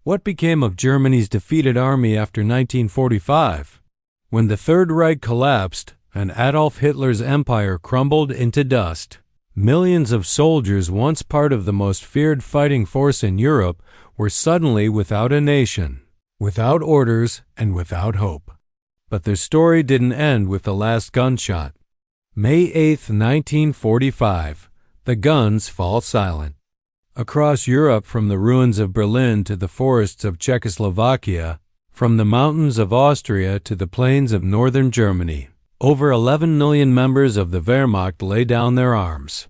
What became of Germany's defeated army after 1945? When the Third Reich collapsed and Adolf Hitler's empire crumbled into dust, millions of soldiers, once part of the most feared fighting force in Europe, were suddenly without a nation, without orders, and without hope. But their story didn't end with the last gunshot. May 8, 1945, the guns fall silent. Across Europe, from the ruins of Berlin to the forests of Czechoslovakia, from the mountains of Austria to the plains of northern Germany, over 11 million members of the Wehrmacht lay down their arms.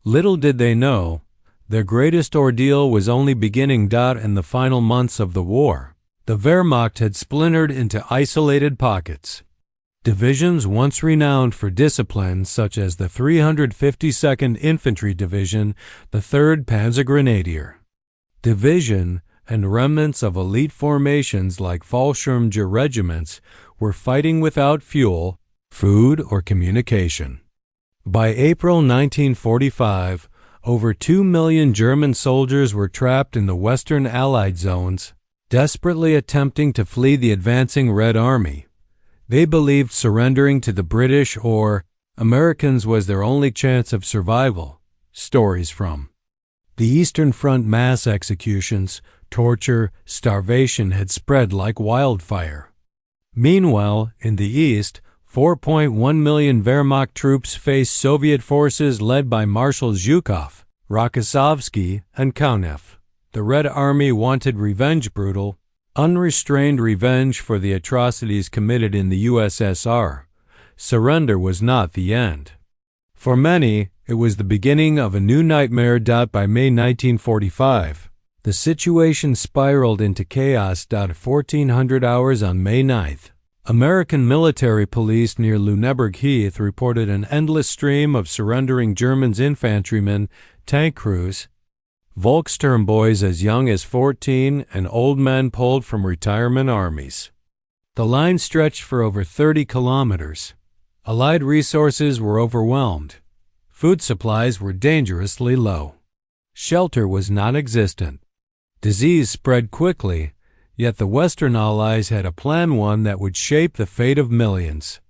Little did they know, their greatest ordeal was only beginning. In the final months of the war, the Wehrmacht had splintered into isolated pockets. Divisions once renowned for discipline, such as the 352nd Infantry Division, the 3rd Panzergrenadier Division, and remnants of elite formations like Fallschirmjäger regiments were fighting without fuel, food, or communication. By April 1945, over 2 million German soldiers were trapped in the Western Allied zones, desperately attempting to flee the advancing Red Army. They believed surrendering to the British or Americans was their only chance of survival. Stories from the Eastern Front: mass executions, torture, starvation had spread like wildfire. Meanwhile, in the East, 4.1 million Wehrmacht troops faced Soviet forces led by Marshal Zhukov, Rokossovsky, and Kaunev. The Red Army wanted revenge, brutal, unrestrained revenge for the atrocities committed in the USSR. Surrender was not the end. For many, it was the beginning of a new nightmare. By May 1945, the situation spiraled into chaos. 1400 hours on May 9th, American military police near Lüneburg Heath reported an endless stream of surrendering Germans, infantrymen, tank crews, Volkssturm boys as young as 14, and old men pulled from retirement armies. The line stretched for over 30 kilometers. Allied resources were overwhelmed. Food supplies were dangerously low. Shelter was non-existent. Disease spread quickly, yet the Western Allies had a plan, one that would shape the fate of millions.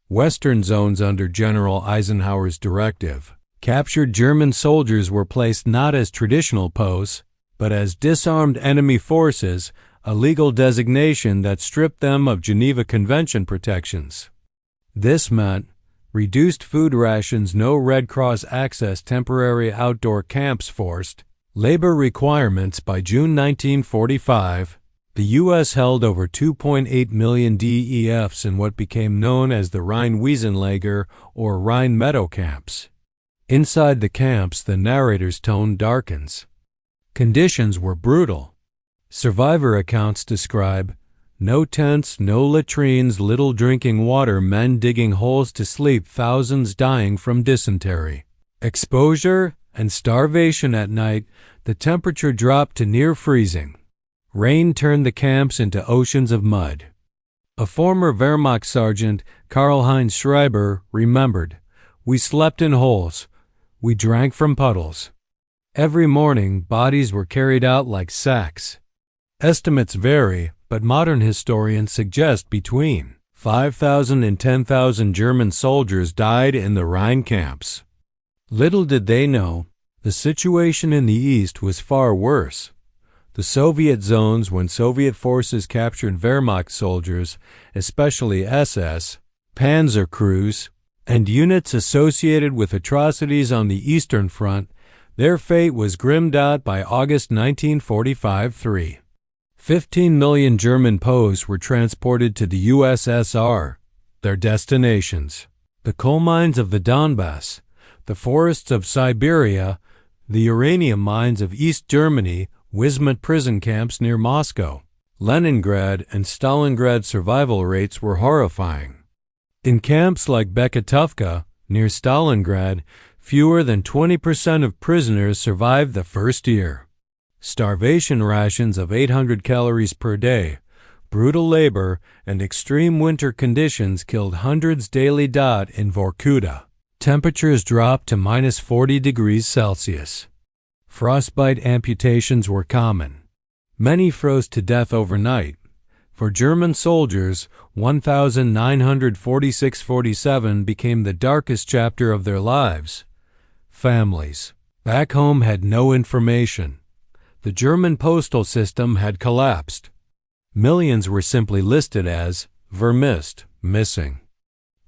Western zones under General Eisenhower's directive. Captured German soldiers were placed not as traditional posts, but as disarmed enemy forces, a legal designation that stripped them of Geneva Convention protections. This meant reduced food rations, no Red Cross access, temporary outdoor camps, forced labor requirements. By June 1945, the U.S. held over 2.8 million DEFs in what became known as the Rhine-Wiesenlager or Rhine Meadow camps. Inside the camps, the narrator's tone darkens. Conditions were brutal. Survivor accounts describe no tents, no latrines, little drinking water, men digging holes to sleep, thousands dying from dysentery. Exposure and starvation at night, the temperature dropped to near freezing. Rain turned the camps into oceans of mud. A former Wehrmacht sergeant, Karl-Heinz Schreiber, remembered, "We slept in holes. We drank from puddles. Every morning, bodies were carried out like sacks." Estimates vary, but modern historians suggest between 5,000 and 10,000 German soldiers died in the Rhine camps. Little did they know, the situation in the East was far worse. The Soviet zones, when Soviet forces captured Wehrmacht soldiers, especially SS, Panzer crews, and units associated with atrocities on the Eastern Front, their fate was grim. By August 1945, 15 million German Poles were transported to the USSR, their destinations: the coal mines of the Donbass, the forests of Siberia, the uranium mines of East Germany, Wismut prison camps near Moscow, Leningrad, and Stalingrad. Survival rates were horrifying. In camps like Beketuvka, near Stalingrad, fewer than 20% of prisoners survived the first year. Starvation rations of 800 calories per day, brutal labor, and extreme winter conditions killed hundreds daily. In Vorkuta, temperatures dropped to minus 40 degrees Celsius. Frostbite amputations were common. Many froze to death overnight. For German soldiers, 1946–47 became the darkest chapter of their lives. Families back home had no information. The German postal system had collapsed. Millions were simply listed as vermisst, missing.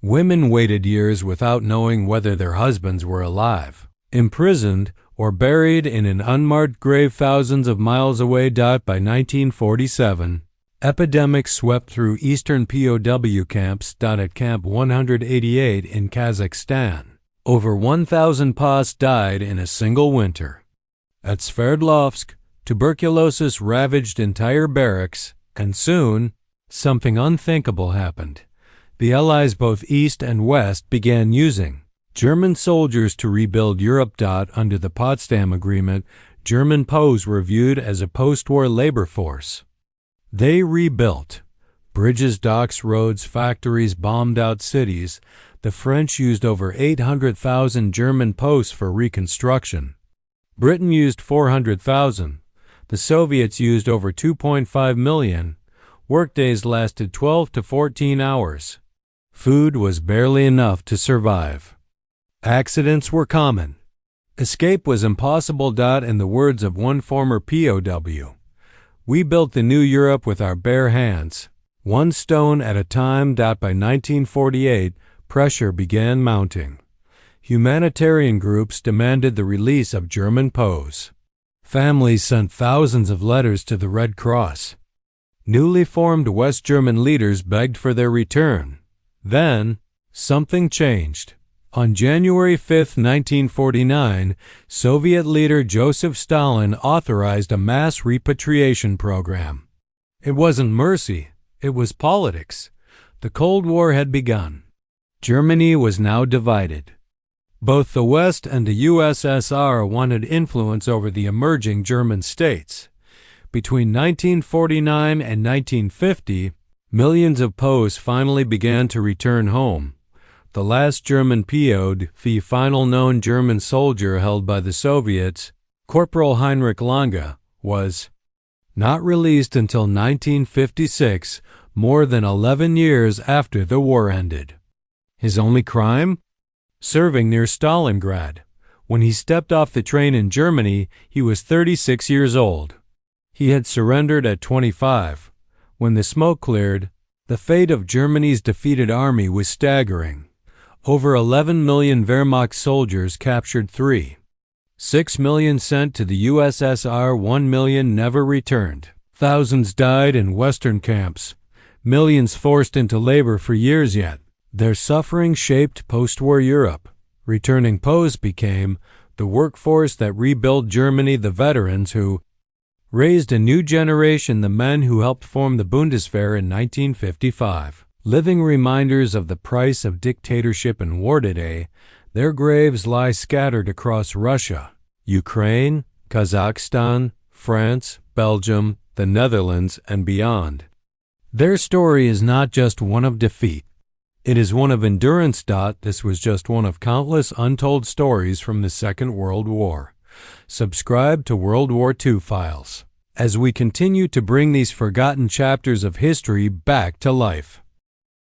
Women waited years without knowing whether their husbands were alive, imprisoned, or buried in an unmarked grave thousands of miles away. By 1947, epidemics swept through eastern POW camps. At Camp 188 in Kazakhstan, over 1,000 POWs died in a single winter. At Sverdlovsk, tuberculosis ravaged entire barracks, and soon, something unthinkable happened. The Allies, both East and West, began using German soldiers to rebuild Europe. Under the Potsdam Agreement, German POWs were viewed as a post-war labor force. They rebuilt bridges, docks, roads, factories, bombed out cities. The French used over 800,000 German POWs for reconstruction. Britain used 400,000. The Soviets used over 2.5 million. Workdays lasted 12 to 14 hours. Food was barely enough to survive. Accidents were common. Escape was impossible. In the words of one former POW, "We built the new Europe with our bare hands, one stone at a time." By 1948, pressure began mounting. Humanitarian groups demanded the release of German POWs. Families sent thousands of letters to the Red Cross. Newly formed West German leaders begged for their return. Then, something changed. On January 5, 1949, Soviet leader Joseph Stalin authorized a mass repatriation program. It wasn't mercy, it was politics. The Cold War had begun. Germany was now divided. Both the West and the USSR wanted influence over the emerging German states. Between 1949 and 1950, millions of POWs finally began to return home. The last German POW, the final known German soldier held by the Soviets, Corporal Heinrich Lange, was not released until 1956, more than 11 years after the war ended. His only crime? Serving near Stalingrad. When he stepped off the train in Germany, he was 36 years old. He had surrendered at 25. When the smoke cleared, the fate of Germany's defeated army was staggering. Over 11 million Wehrmacht soldiers captured 3.6 million sent to the USSR, 1 million never returned. Thousands died in Western camps, millions forced into labor for years. Yet their suffering shaped post-war Europe. Returning POWs became the workforce that rebuilt Germany, the veterans who raised a new generation, the men who helped form the Bundeswehr in 1955. Living reminders of the price of dictatorship and war today, their graves lie scattered across Russia, Ukraine, Kazakhstan, France, Belgium, the Netherlands, and beyond. Their story is not just one of defeat. It is one of endurance. This was just one of countless untold stories from the Second World War. Subscribe to World War II Files as we continue to bring these forgotten chapters of history back to life.